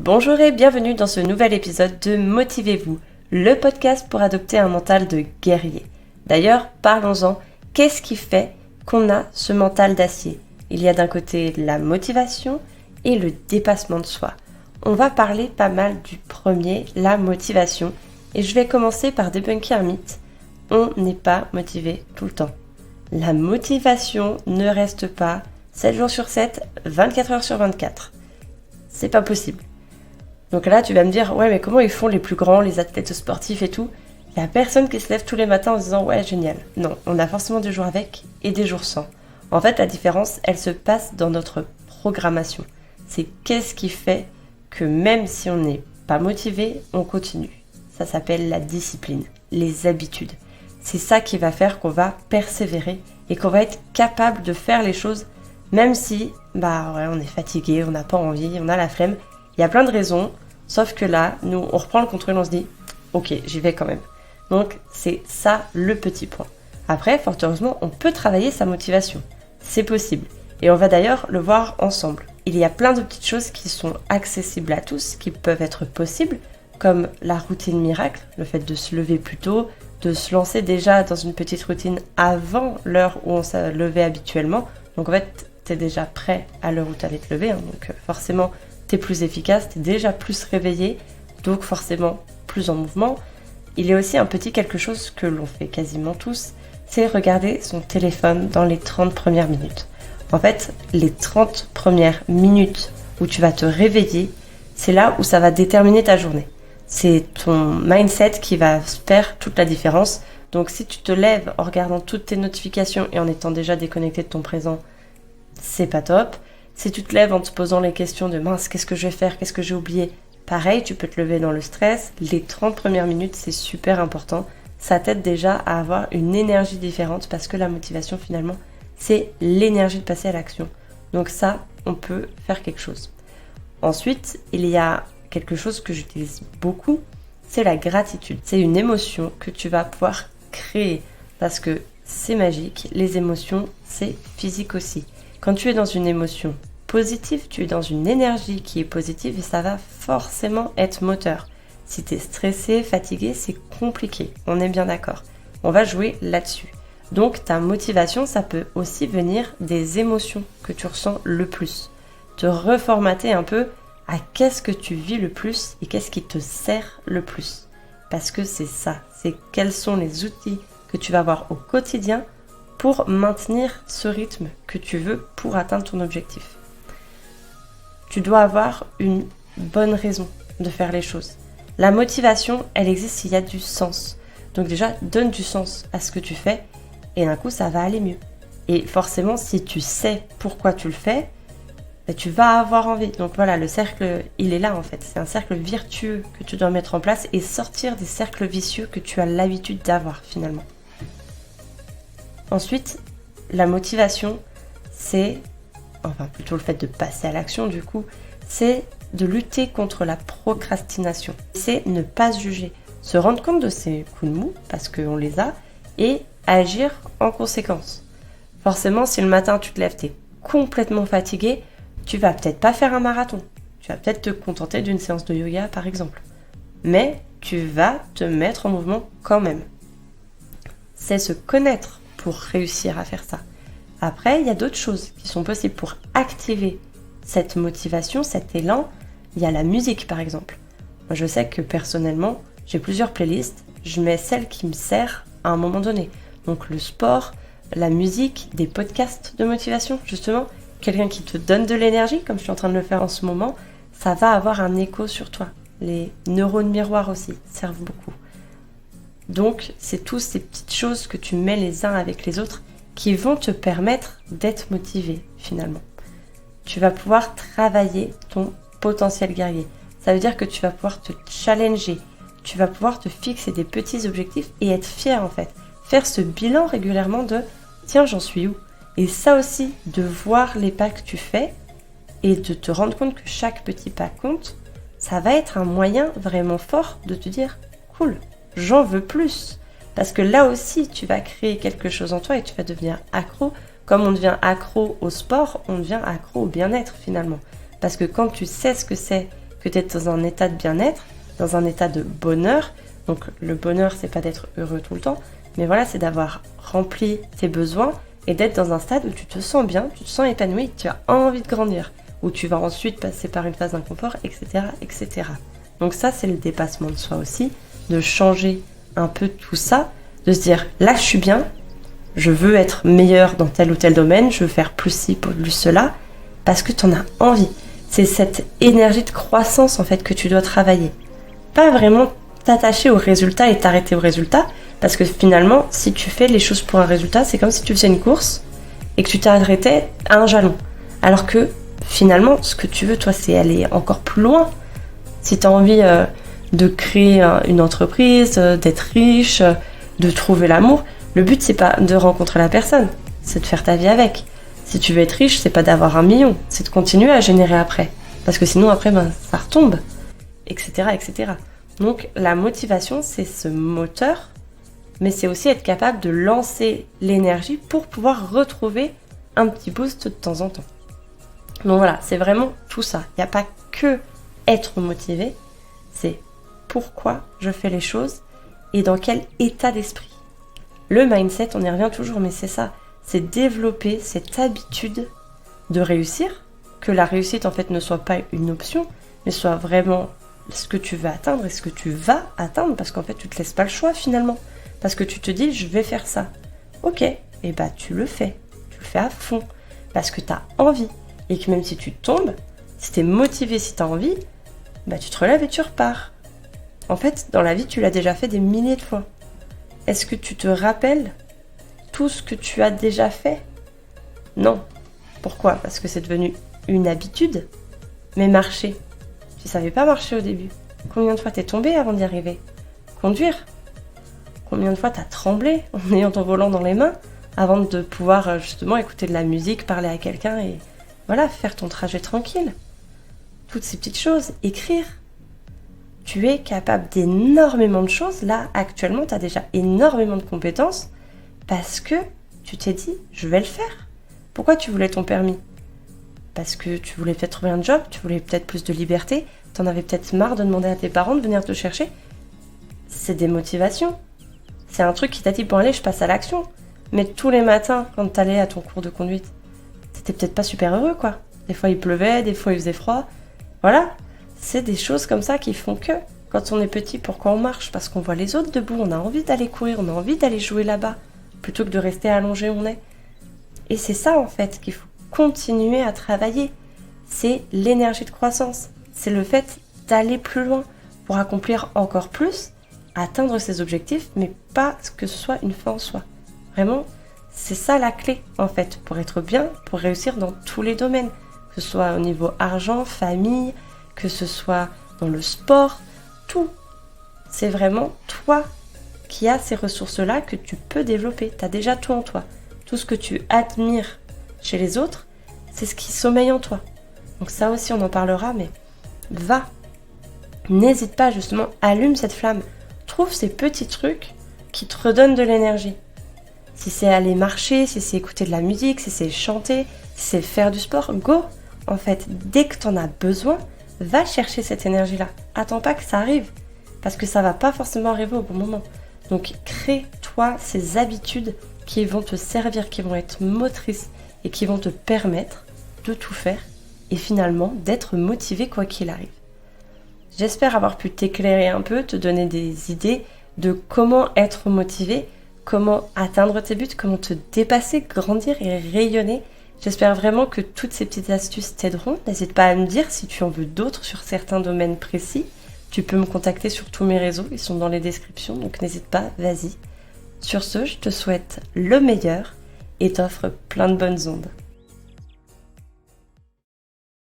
Bonjour et bienvenue dans ce nouvel épisode de Motivez-vous, le podcast pour adopter un mental de guerrier. D'ailleurs, parlons-en, qu'est-ce qui fait qu'on a ce mental d'acier ? Il y a d'un côté la motivation et le dépassement de soi. On va parler pas mal du premier, la motivation, et je vais commencer par débunker un mythe. On n'est pas motivé tout le temps. La motivation ne reste pas 7 jours sur 7, 24 heures sur 24. C'est pas possible. Donc là, tu vas me dire, ouais, mais comment ils font les plus grands, les athlètes sportifs et tout ? Il n'y a personne qui se lève tous les matins en se disant, ouais, génial. Non, on a forcément des jours avec et des jours sans. En fait, la différence, elle se passe dans notre programmation. C'est qu'est-ce qui fait que même si on n'est pas motivé, on continue. Ça s'appelle la discipline, les habitudes. C'est ça qui va faire qu'on va persévérer et qu'on va être capable de faire les choses, même si, on est fatigué, on n'a pas envie, on a la flemme. Il y a plein de raisons. Sauf que là, nous, on reprend le contrôle, on se dit « Ok, j'y vais quand même ». Donc, c'est ça le petit point. Après, fort heureusement, on peut travailler sa motivation. C'est possible. Et on va d'ailleurs le voir ensemble. Il y a plein de petites choses qui sont accessibles à tous, qui peuvent être possibles, comme la routine miracle, le fait de se lever plus tôt, de se lancer déjà dans une petite routine avant l'heure où on se levait habituellement. Donc en fait, tu es déjà prêt à l'heure où tu allais te lever. Donc forcément, t'es plus efficace, t'es déjà plus réveillé, donc forcément plus en mouvement. Il y a aussi un petit quelque chose que l'on fait quasiment tous, c'est regarder son téléphone dans les 30 premières minutes. En fait, les 30 premières minutes où tu vas te réveiller, c'est là où ça va déterminer ta journée. C'est ton mindset qui va faire toute la différence. Donc si tu te lèves en regardant toutes tes notifications et en étant déjà déconnecté de ton présent, c'est pas top. Si tu te lèves en te posant les questions de mince, qu'est-ce que je vais faire, qu'est-ce que j'ai oublié, pareil, tu peux te lever dans le stress. Les 30 premières minutes, c'est super important. Ça t'aide déjà à avoir une énergie différente parce que la motivation, finalement, c'est l'énergie de passer à l'action. Donc ça, on peut faire quelque chose. Ensuite, il y a quelque chose que j'utilise beaucoup, c'est la gratitude. C'est une émotion que tu vas pouvoir créer parce que c'est magique. Les émotions, c'est physique aussi. Quand tu es dans une émotion positive, tu es dans une énergie qui est positive et ça va forcément être moteur. Si tu es stressé, fatigué, c'est compliqué, on est bien d'accord. On va jouer là-dessus. Donc ta motivation, ça peut aussi venir des émotions que tu ressens le plus. Te reformater un peu à qu'est-ce que tu vis le plus et qu'est-ce qui te sert le plus. Parce que c'est ça, c'est quels sont les outils que tu vas avoir au quotidien pour maintenir ce rythme que tu veux pour atteindre ton objectif. Tu dois avoir une bonne raison de faire les choses. La motivation, elle existe s'il y a du sens. Donc déjà, donne du sens à ce que tu fais et d'un coup, ça va aller mieux. Et forcément, si tu sais pourquoi tu le fais, tu vas avoir envie. Donc voilà, le cercle, il est là en fait. C'est un cercle vertueux que tu dois mettre en place et sortir des cercles vicieux que tu as l'habitude d'avoir finalement. Ensuite, la motivation, plutôt le fait de passer à l'action du coup, c'est de lutter contre la procrastination. C'est ne pas se juger, se rendre compte de ses coups de mou, parce qu'on les a, et agir en conséquence. Forcément, si le matin tu te lèves, t'es complètement fatigué, tu vas peut-être pas faire un marathon. Tu vas peut-être te contenter d'une séance de yoga par exemple. Mais tu vas te mettre en mouvement quand même. C'est se connaître pour réussir à faire ça. Après, il y a d'autres choses qui sont possibles pour activer cette motivation, cet élan. Il y a la musique par exemple. Moi, je sais que personnellement, j'ai plusieurs playlists. Je mets celle qui me sert à un moment donné. Donc le sport, la musique, des podcasts de motivation justement. Quelqu'un qui te donne de l'énergie, comme je suis en train de le faire en ce moment, ça va avoir un écho sur toi. Les neurones miroirs aussi servent beaucoup. Donc, c'est toutes ces petites choses que tu mets les uns avec les autres qui vont te permettre d'être motivé finalement. Tu vas pouvoir travailler ton potentiel guerrier. Ça veut dire que tu vas pouvoir te challenger. Tu vas pouvoir te fixer des petits objectifs et être fier en fait. Faire ce bilan régulièrement de « tiens, j'en suis où ?» Et ça aussi, de voir les pas que tu fais et de te rendre compte que chaque petit pas compte, ça va être un moyen vraiment fort de te dire « cool ». J'en veux plus. Parce que là aussi, tu vas créer quelque chose en toi et tu vas devenir accro. Comme on devient accro au sport, on devient accro au bien-être finalement. Parce que quand tu sais ce que c'est que d'être dans un état de bien-être, dans un état de bonheur. Donc le bonheur, c'est pas d'être heureux tout le temps, mais voilà, c'est d'avoir rempli tes besoins et d'être dans un stade où tu te sens bien, tu te sens épanoui, tu as envie de grandir, où tu vas ensuite passer par une phase d'inconfort, etc., etc. Donc ça, c'est le dépassement de soi aussi, de changer un peu tout ça, de se dire, là, je suis bien, je veux être meilleur dans tel ou tel domaine, je veux faire plus ci, plus cela, parce que tu en as envie. C'est cette énergie de croissance, en fait, que tu dois travailler. Pas vraiment t'attacher au résultat et t'arrêter au résultat, parce que finalement, si tu fais les choses pour un résultat, c'est comme si tu faisais une course et que tu t'arrêtais à un jalon. Alors que finalement, ce que tu veux, toi, c'est aller encore plus loin. Si tu as envie de créer une entreprise, d'être riche, de trouver l'amour, le but, c'est pas de rencontrer la personne, c'est de faire ta vie avec. Si tu veux être riche, c'est pas d'avoir 1 million, c'est de continuer à générer après. Parce que sinon, après, ça retombe, etc., etc. Donc, la motivation, c'est ce moteur, mais c'est aussi être capable de lancer l'énergie pour pouvoir retrouver un petit boost de temps en temps. Donc voilà, c'est vraiment tout ça. Il n'y a pas que être motivé, c'est pourquoi je fais les choses et dans quel état d'esprit. Le mindset, on y revient toujours, mais c'est ça. C'est développer cette habitude de réussir, que la réussite en fait ne soit pas une option, mais soit vraiment ce que tu veux atteindre et ce que tu vas atteindre, parce qu'en fait tu te laisses pas le choix finalement. Parce que tu te dis, je vais faire ça. Ok, et tu le fais à fond, parce que tu as envie. Et que même si tu tombes, si tu es motivé, si tu as envie, tu te relèves et tu repars. En fait, dans la vie, tu l'as déjà fait des milliers de fois. Est-ce que tu te rappelles tout ce que tu as déjà fait? Non. Pourquoi? Parce que c'est devenu une habitude. Mais marcher, tu savais pas marcher au début. Combien de fois t'es tombé avant d'y arriver? Conduire, combien de fois t'as tremblé en ayant ton volant dans les mains avant de pouvoir justement écouter de la musique, parler à quelqu'un et voilà, faire ton trajet tranquille. Toutes ces petites choses, écrire. Tu es capable d'énormément de choses. Là, actuellement, tu as déjà énormément de compétences parce que tu t'es dit, je vais le faire. Pourquoi tu voulais ton permis? Parce que tu voulais peut-être trouver un job, tu voulais peut-être plus de liberté, tu en avais peut-être marre de demander à tes parents de venir te chercher. C'est des motivations. C'est un truc qui t'a dit, bon allez, je passe à l'action. Mais tous les matins, quand t'allais à ton cours de conduite, t'étais peut-être pas super heureux, quoi. Des fois il pleuvait, des fois il faisait froid. Voilà, c'est des choses comme ça qui font que, quand on est petit, pourquoi on marche? Parce qu'on voit les autres debout, on a envie d'aller courir, on a envie d'aller jouer là-bas, plutôt que de rester allongé où on est. Et c'est ça, en fait, qu'il faut continuer à travailler. C'est l'énergie de croissance. C'est le fait d'aller plus loin pour accomplir encore plus, atteindre ses objectifs, mais pas que ce soit une fin en soi. Vraiment, c'est ça la clé, en fait, pour être bien, pour réussir dans tous les domaines. Que ce soit au niveau argent, famille, que ce soit dans le sport, tout. C'est vraiment toi qui as ces ressources-là que tu peux développer. Tu as déjà tout en toi. Tout ce que tu admires chez les autres, c'est ce qui sommeille en toi. Donc ça aussi, on en parlera, mais va. N'hésite pas, justement, allume cette flamme. Trouve ces petits trucs qui te redonnent de l'énergie. Si c'est aller marcher, si c'est écouter de la musique, si c'est chanter, si c'est faire du sport, go. En fait, dès que tu en as besoin, va chercher cette énergie-là. Attends pas que ça arrive, parce que ça va pas forcément arriver au bon moment. Donc, crée-toi ces habitudes qui vont te servir, qui vont être motrices et qui vont te permettre de tout faire et finalement d'être motivé quoi qu'il arrive. J'espère avoir pu t'éclairer un peu, te donner des idées de comment être motivé, comment atteindre tes buts, comment te dépasser, grandir et rayonner. J'espère vraiment que toutes ces petites astuces t'aideront. N'hésite pas à me dire si tu en veux d'autres sur certains domaines précis. Tu peux me contacter sur tous mes réseaux, ils sont dans les descriptions, donc n'hésite pas, vas-y. Sur ce, je te souhaite le meilleur et t'offre plein de bonnes ondes.